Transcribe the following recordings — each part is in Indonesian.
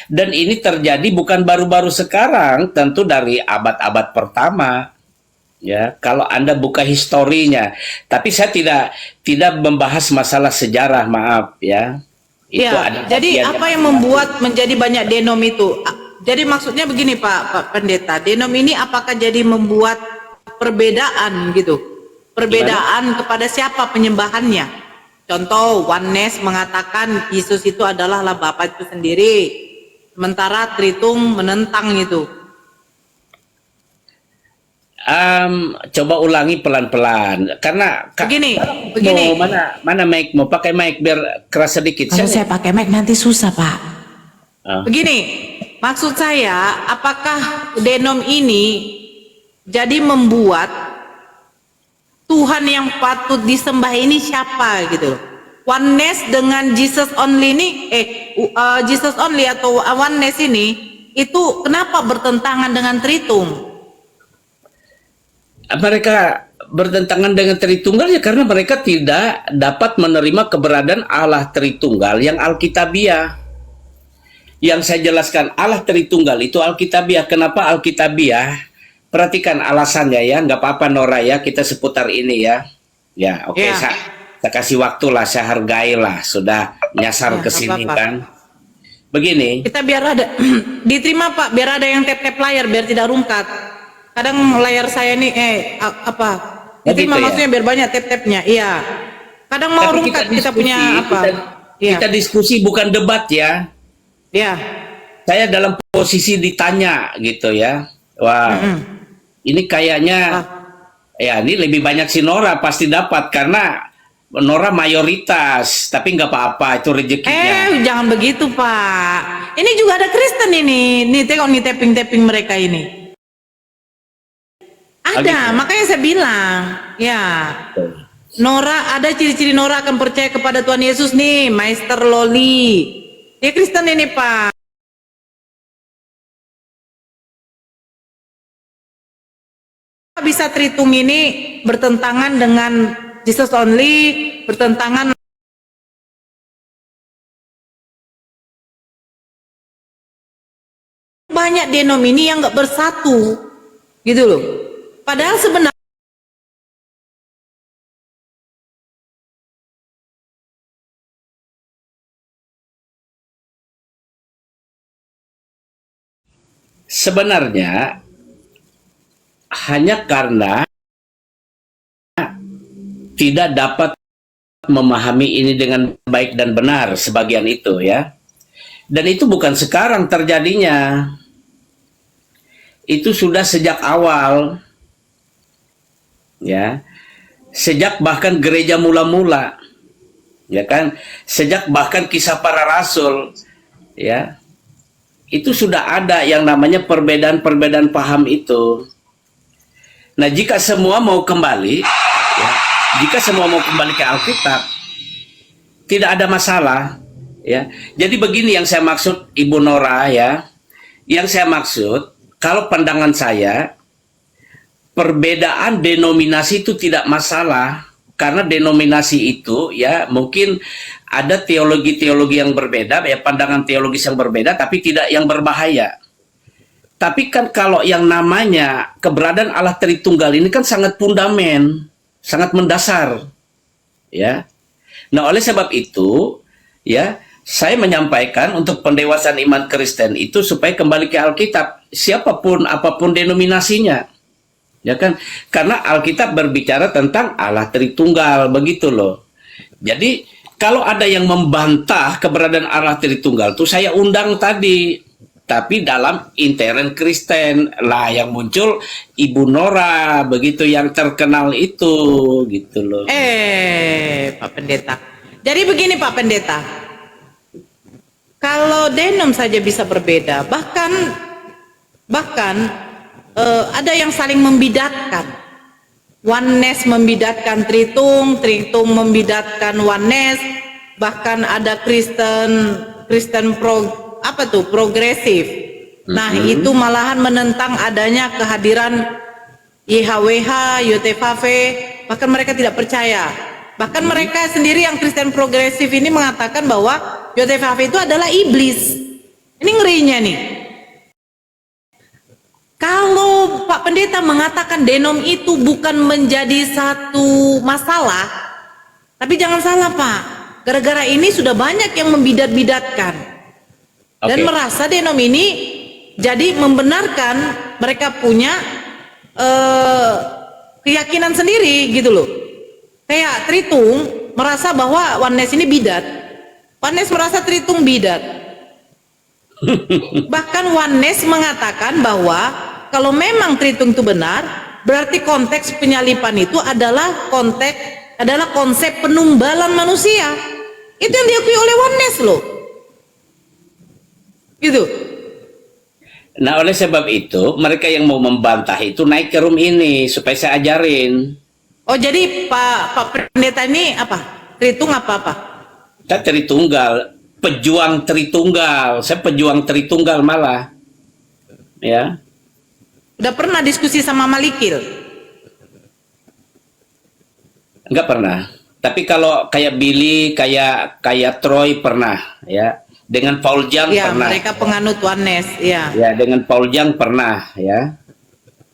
Dan ini terjadi bukan baru-baru sekarang, tentu dari abad-abad pertama. Ya, kalau Anda buka historinya, tapi saya tidak membahas masalah sejarah, maaf ya. Itu Ya, ada jadi bagian apa yang yang membuat menjadi banyak denom itu? Jadi maksudnya begini Pak Pendeta, denom ini apakah jadi membuat perbedaan gitu? gimana? Perbedaan kepada siapa penyembahannya? Contoh, oneness mengatakan Yesus itu adalah Allah Bapa itu sendiri, sementara Tritung menentang itu. Coba ulangi pelan-pelan, karena Begini, mau begini. mana mic, mau pakai mic biar keras sedikit. Kalau saya pakai mic nanti susah, Pak. Ah, Begini, maksud saya, apakah denom ini jadi membuat Tuhan yang patut disembah ini siapa gitu loh? Oneness dengan Jesus only ini, Jesus only atau oneness ini, itu kenapa bertentangan dengan Tritung? mereka bertentangan dengan Tritunggal ya karena mereka tidak dapat menerima keberadaan Allah Tritunggal yang Alkitabiah. Yang saya jelaskan, Allah Tritunggal itu Alkitabiah. Kenapa Alkitabiah? Perhatikan alasannya ya, nggak apa-apa Nora ya, kita seputar ini ya. Ya, oke, Ya, saya kasih waktu lah, saya hargai lah, sudah nyasar ya, ke nggak sini apa-apa. kan. Begini, Kita biar ada, diterima Pak, biar ada yang tap-tap layar, biar tidak rungkat. Kadang layar saya ini, apa? Diterima begitu ya. maksudnya biar banyak tap-tapnya, iya. Kadang mau Tapi rungkat, kita punya apa? kita, Iya, kita diskusi bukan debat ya. iya. Saya dalam posisi ditanya gitu ya. Wah, ini kayaknya Ah. ya ini lebih banyak si Nora pasti dapat karena Nora mayoritas, tapi nggak apa-apa itu rezekinya. Jangan begitu Pak. Ini juga ada Kristen ini. Nih tengok nih tapping-tapping mereka ini. Oh, Ada, gitu. makanya saya bilang, ya. Nora, ada ciri-ciri Nora akan percaya kepada Tuhan Yesus nih, Maester Loli. Dia Kristen ini Pak. Bisa Tritung ini bertentangan dengan Jesus only, bertentangan banyak denom ini yang nggak bersatu, gitu loh. Padahal sebenarnya Sebenarnya hanya karena tidak dapat memahami ini dengan baik dan benar sebagian itu ya. Dan itu bukan sekarang terjadinya. Itu sudah sejak awal ya. Sejak bahkan gereja mula-mula ya kan, sejak bahkan kisah para rasul ya. Itu sudah ada yang namanya perbedaan-perbedaan paham itu. Nah, jika semua mau kembali ya, jika semua mau kembali ke Alkitab, tidak ada masalah ya. Jadi begini yang saya maksud Ibu Nora ya. Yang saya maksud, kalau pandangan saya, perbedaan denominasi itu tidak masalah karena denominasi itu ya mungkin ada teologi-teologi yang berbeda ya, pandangan teologis yang berbeda tapi tidak yang berbahaya. Tapi kan kalau yang namanya keberadaan Allah Tritunggal ini kan sangat fundamen, sangat mendasar ya. Nah, oleh sebab itu ya saya menyampaikan untuk pendewasaan iman Kristen itu supaya kembali ke Alkitab, siapapun apapun denominasinya. Ya kan? Karena Alkitab berbicara tentang Allah Tritunggal, begitu loh. Jadi, kalau ada yang membantah keberadaan Allah Tritunggal itu saya undang tadi. Tapi dalam intern Kristen lah yang muncul Ibu Nora, begitu yang terkenal itu, gitu loh. Pak Pendeta. Jadi begini Pak Pendeta. Kalau denom saja bisa berbeda, bahkan ada yang saling membidatkan. Oneness membidatkan Tritung, Tritung membidatkan Oneness, bahkan ada Kristen progresif. Nah, itu malahan menentang adanya kehadiran YHWH, YOTVV, bahkan mereka tidak percaya. Bahkan mereka sendiri yang Kristen progresif ini mengatakan bahwa YOTVV itu adalah iblis. ngerinya nih. Kalau Pak Pendeta mengatakan denom itu bukan menjadi satu masalah, tapi jangan salah Pak, gara-gara ini sudah banyak yang membidat-bidatkan dan Oke. merasa denom ini jadi membenarkan mereka punya keyakinan sendiri gitu loh. Kayak Tritung merasa bahwa Oneness ini bidat, Oneness merasa Tritung bidat. Bahkan Oneness mengatakan bahwa kalau memang Tritung itu benar, berarti konteks penyalipan itu adalah konsep penumbalan manusia. Itu yang diakui oleh Oneness loh. Gitu. Nah, oleh sebab itu, mereka yang mau membantah itu naik ke room ini supaya saya ajarin. Oh, jadi Pak Pendeta ini apa? Tritung apa-apa? Kita Tritunggal, pejuang Tritunggal. Saya pejuang Tritunggal malah. Ya. Udah pernah diskusi sama Malikil? Enggak pernah. Tapi kalau kayak Billy, kayak Troy pernah, ya. Dengan Paul Jang Ya, pernah. mereka penganut Oneness, ya. Ya, dengan Paul Jang pernah, ya.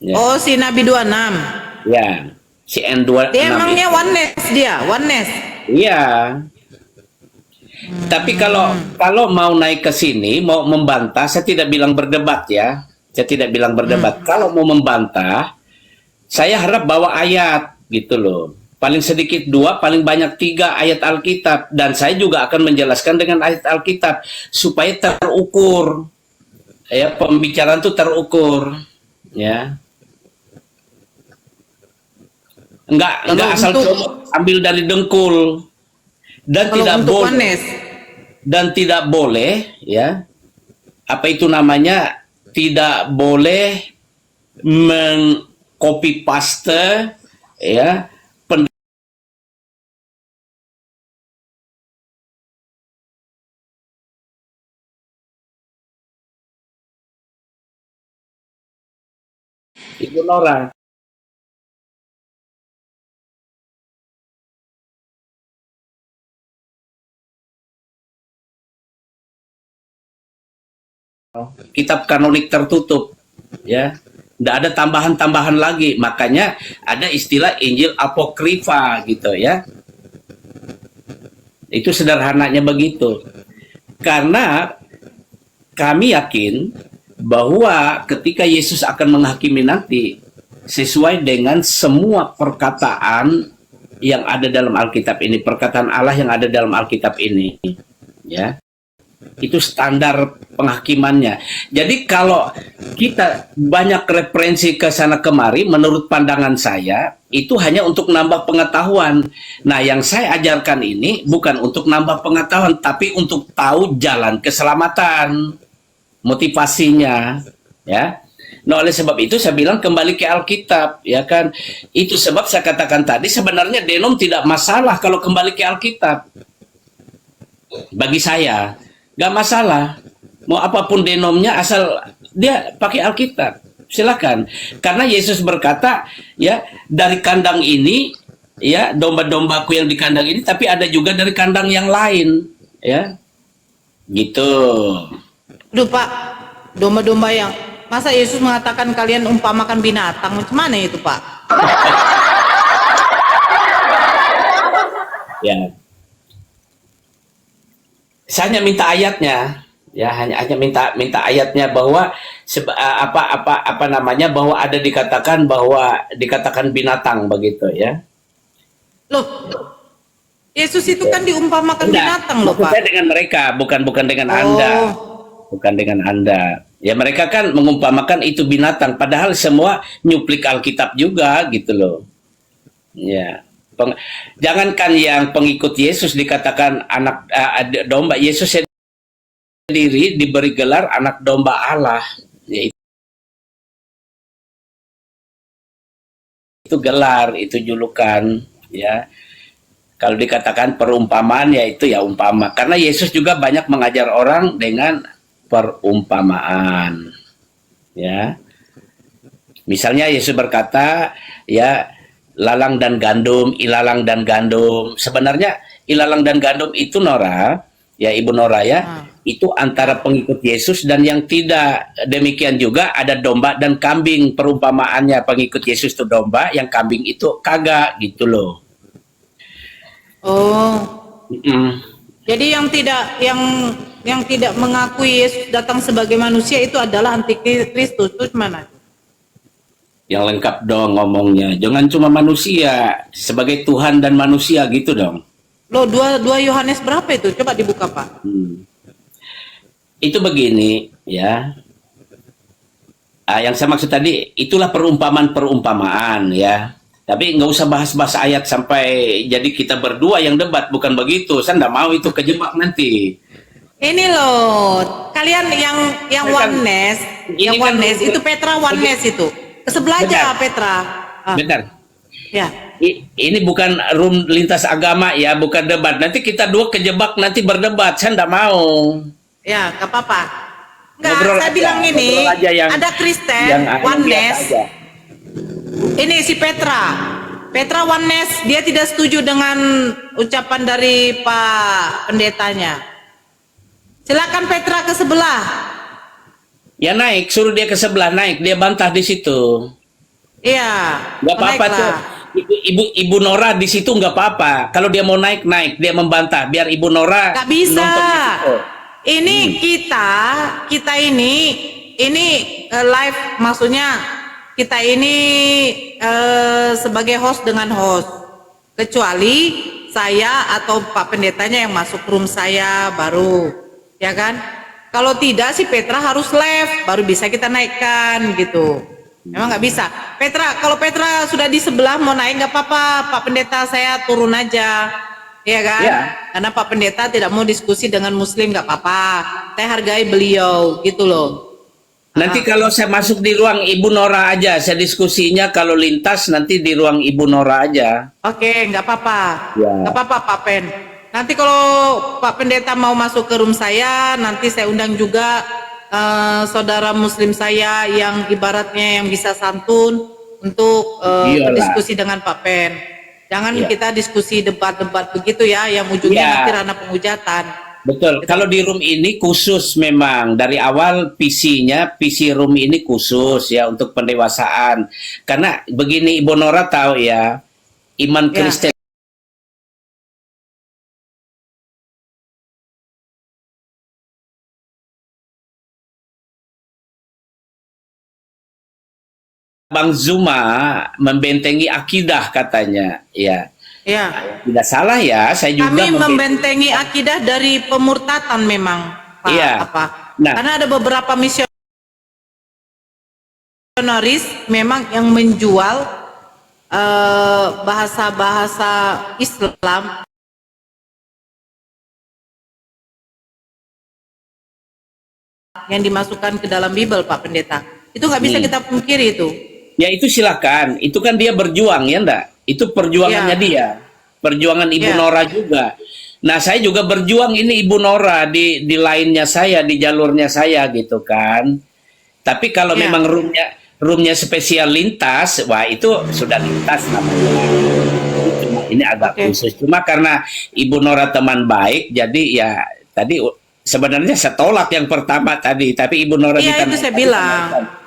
Ya. Oh, si Nabi 26. Ya. Si N26 Dia emangnya itu. Oneness. Iya. Tapi kalau mau naik ke sini, mau membantah, saya tidak bilang berdebat ya. Saya tidak bilang berdebat. Kalau mau membantah, saya harap bawa ayat gitu loh. Paling sedikit 2, paling banyak 3 ayat Alkitab. Dan saya juga akan menjelaskan dengan ayat Alkitab supaya terukur. Ya, pembicaraan itu terukur. Ya. Enggak asal ambil dari dengkul. Dan Kalau tidak untuk boleh. Oneness, Dan tidak boleh, ya, apa itu namanya, tidak boleh mengcopy paste, ya, Ibu Nora. Kitab kanonik tertutup, ya. Tidak ada tambahan-tambahan lagi, makanya ada istilah Injil apokrifa gitu ya. Itu sederhananya begitu. Karena kami yakin bahwa ketika Yesus akan menghakimi nanti sesuai dengan semua perkataan yang ada dalam Alkitab ini, perkataan Allah yang ada dalam Alkitab ini, ya. Itu standar penghakimannya. Jadi kalau kita banyak referensi ke sana kemari, menurut pandangan saya, itu hanya untuk nambah pengetahuan. Nah, yang saya ajarkan ini bukan untuk nambah pengetahuan, tapi untuk tahu jalan keselamatan, motivasinya, ya. Nah, oleh sebab itu saya bilang kembali ke Alkitab, ya kan. Itu sebab saya katakan tadi sebenarnya denom tidak masalah kalau kembali ke Alkitab. Bagi saya, nggak masalah. Mau apapun denomnya asal dia pakai Alkitab. Silakan. Karena Yesus berkata, ya, dari kandang ini, ya, domba-dombaku yang di kandang ini, tapi ada juga dari kandang yang lain, ya. Gitu. Duh Pak, domba-domba yang masa Yesus mengatakan kalian umpamakan binatang, macam mana itu Pak? Ya. Saya hanya minta ayatnya, ya, hanya minta ayatnya bahwa apa namanya, bahwa ada dikatakan binatang begitu, ya. Loh, Yesus itu kan diumpamakan Enggak, binatang loh maksud Pak. saya dengan mereka, bukan dengan Oh. Anda. Bukan dengan Anda. Ya, mereka kan mengumpamakan itu binatang, padahal semua nyuplik Alkitab juga gitu loh. Ya. Jangankan yang pengikut Yesus dikatakan anak domba, Yesus sendiri diberi gelar anak domba Allah. Ya, itu gelar, itu julukan, ya. Kalau dikatakan perumpamaan, ya itu ya umpama. Karena Yesus juga banyak mengajar orang dengan perumpamaan, ya. Misalnya Yesus berkata, ya, ilalang dan gandum. Sebenarnya ilalang dan gandum itu, Nora, ya Ibu Nora ya, Ah. itu antara pengikut Yesus dan yang tidak. Demikian juga ada domba dan kambing, perumpamaannya pengikut Yesus itu domba, yang kambing itu kagak gitu loh. Oh. Mm-mm. Jadi yang tidak mengakui Yesus datang sebagai manusia itu adalah antikristus. Itu mana? Yang lengkap dong ngomongnya, jangan cuma manusia, sebagai Tuhan dan manusia gitu dong. Loh, 2 Yohanes berapa itu? Coba dibuka, Pak. Itu begini ya. Yang saya maksud tadi itulah perumpamaan ya. Tapi nggak usah bahas-bahas ayat sampai jadi kita berdua yang debat, bukan begitu. Saya nggak mau itu kejebak nanti. Ini loh, kalian yang Ini kan- oneness, ini yang kan- oneness itu Petra oneness itu. Kesebelah aja Benar. Petra. Ah, Bentar. ya. Ini bukan room lintas agama ya, bukan debat. Nanti kita dua kejebak nanti berdebat. Saya nggak mau. Ya, nggak apa-apa. Enggak, Ngobrol saya aja, bilang ini ngobrol aja yang- ada Kristen, yang oneness. biasa aja. Ini si Petra. Petra oneness, dia tidak setuju dengan ucapan dari Pak Pendetanya. Silakan Petra ke sebelah. Ya naik, suruh dia ke sebelah naik, dia bantah di situ. Iya. Nggak apa-apa naiklah. tuh. Ibu Nora di situ nggak apa-apa. Kalau dia mau naik, dia membantah. Biar Ibu Nora Nggak bisa. nonton di situ. Ini kita ini live, maksudnya kita ini sebagai host dengan host. Kecuali saya atau Pak Pendetanya yang masuk room saya baru, ya kan? Kalau tidak si Petra harus live baru bisa kita naikkan gitu. Memang nggak bisa. Petra, kalau Petra sudah di sebelah mau naik nggak apa-apa, Pak Pendeta saya turun aja. Iya kan? Ya. Karena Pak Pendeta tidak mau diskusi dengan Muslim nggak apa-apa. Saya hargai beliau, gitu loh. Nanti kalau saya masuk di ruang Ibu Nora aja, saya diskusinya kalau lintas nanti di ruang Ibu Nora aja. Oke, nggak apa-apa. Ya. Nggak apa-apa Pak Pen. Nanti kalau Pak Pendeta mau masuk ke room saya, nanti saya undang juga saudara Muslim saya yang ibaratnya yang bisa santun untuk Iyalah. berdiskusi dengan Pak Pen. Jangan Iya. kita diskusi debat-debat begitu ya, yang ujungnya Iya. nanti ranah penghujatan. Betul. Kalau di room ini khusus memang dari awal PC room ini khusus ya untuk pendewasaan. Karena begini Ibu Nora tahu ya, iman Ya. Kristen Bang Zuma membentengi akidah katanya, ya. Ya. Tidak salah ya, saya juga Kami membentengi akidah dari pemurtatan memang, Pak. Iya. Apa? Nah. Karena ada beberapa misionaris memang yang menjual bahasa-bahasa Islam yang dimasukkan ke dalam Bible, Pak Pendeta. Itu nggak bisa kita pungkiri itu. Ya itu silakan, itu kan dia berjuang ya enggak? Itu perjuangannya Iya. dia, perjuangan Ibu Iya. Nora juga. Nah saya juga berjuang ini Ibu Nora di lainnya saya, di jalurnya saya gitu kan. Tapi kalau Iya. memang roomnya spesial lintas, wah itu sudah lintas namanya. Cuma ini agak Oke. khusus. Cuma karena Ibu Nora teman baik, jadi ya tadi sebenarnya saya tolak yang pertama tadi, tapi Ibu Nora Iya, itu saya bilang.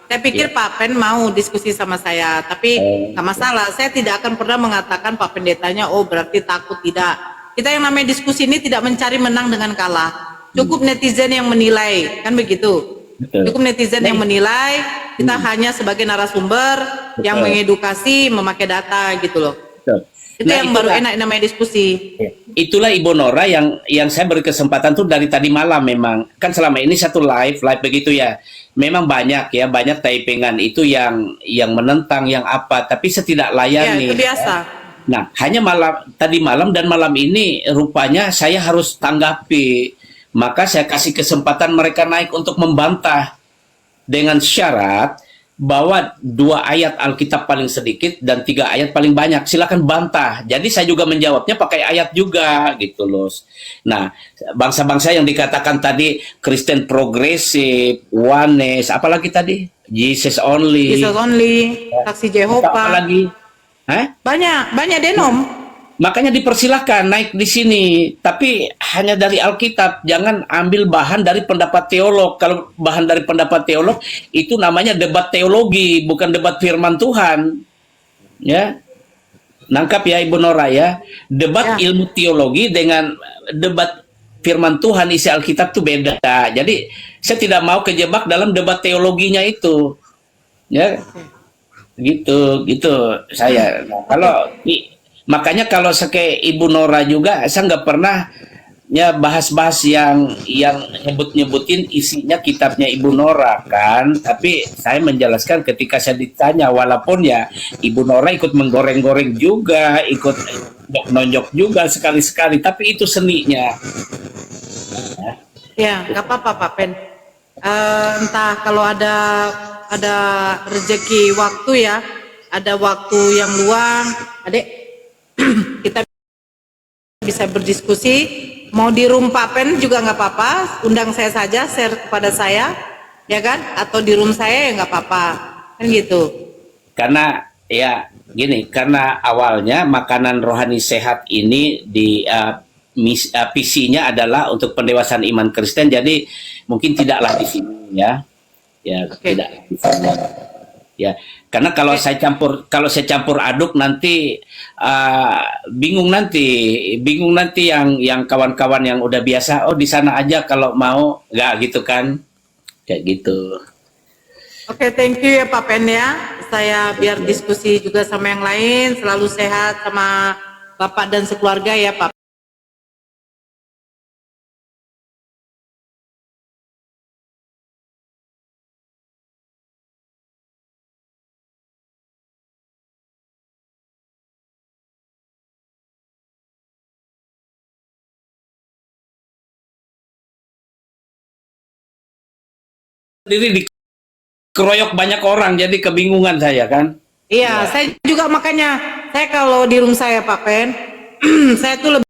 Saya Iya. pikir Pak Pen mau diskusi sama saya, tapi nggak masalah. Saya tidak akan pernah mengatakan Pak Pendetanya, oh berarti takut, tidak. Kita yang namanya diskusi ini tidak mencari menang dengan kalah. Cukup netizen yang menilai, kan begitu. Betul. Cukup netizen yang menilai, kita hanya sebagai narasumber yang Betul. mengedukasi, memakai data gitu loh. Betul. Itu Nah, yang baru itulah- enak namanya diskusi. Itulah Ibu Nora yang saya berkesempatan tuh dari tadi malam memang. Kan selama ini satu live begitu ya. Memang banyak typingan itu yang menentang, yang apa, tapi setidak Ya, layani. itu biasa. Nah, hanya tadi malam dan malam ini rupanya saya harus tanggapi. Maka saya kasih kesempatan mereka naik untuk membantah dengan syarat bahwa 2 ayat Alkitab paling sedikit dan 3 ayat paling banyak. Silakan bantah. Jadi saya juga menjawabnya pakai ayat juga gitu loh. Nah, bangsa-bangsa yang dikatakan tadi Kristen progresif, oneness, apalagi tadi? Jesus only. Jesus only, saksi Atau Jehovah. apalagi? Hah? Banyak denom. Makanya dipersilahkan naik di sini, tapi hanya dari Alkitab. Jangan ambil bahan dari pendapat teolog. Kalau bahan dari pendapat teolog itu namanya debat teologi, bukan debat firman Tuhan. Ya, nangkap ya Ibu Nora ya. Debat Ya. ilmu teologi dengan debat firman Tuhan isi Alkitab itu beda. Jadi saya tidak mau kejebak dalam debat teologinya itu. Ya, gitu saya. Nah, makanya kalau kayak Ibu Nora juga saya nggak pernah ya bahas-bahas yang nyebut-nyebutin isinya kitabnya Ibu Nora kan, tapi saya menjelaskan ketika saya ditanya, walaupun ya Ibu Nora ikut menggoreng-goreng juga, ikut nonjok juga sekali-sekali, tapi itu seninya. Ya, nggak apa-apa Pak Pen. Entah kalau ada rezeki waktu ya, ada waktu yang luang, Adek, kita bisa berdiskusi. Mau di room Pak Pen juga nggak apa-apa, undang saya saja, share kepada saya, ya kan? Atau di room saya ya nggak apa-apa, kan gitu. Karena ya gini, karena awalnya makanan rohani sehat ini visinya adalah untuk pendewasaan iman Kristen, jadi mungkin tidaklah di sini ya, Oke. tidak di sini. Ya, karena kalau saya campur aduk nanti bingung nanti yang kawan-kawan yang udah biasa, oh di sana aja kalau mau, nggak gitu kan, kayak gitu. Oke, thank you ya Pak Pen ya. Saya biar diskusi juga sama yang lain, selalu sehat sama Bapak dan sekeluarga ya Pak. Diri dikeroyok banyak orang, jadi kebingungan saya kan. Iya, saya juga makanya, saya kalau di room saya Pak Pen, saya tuh lebih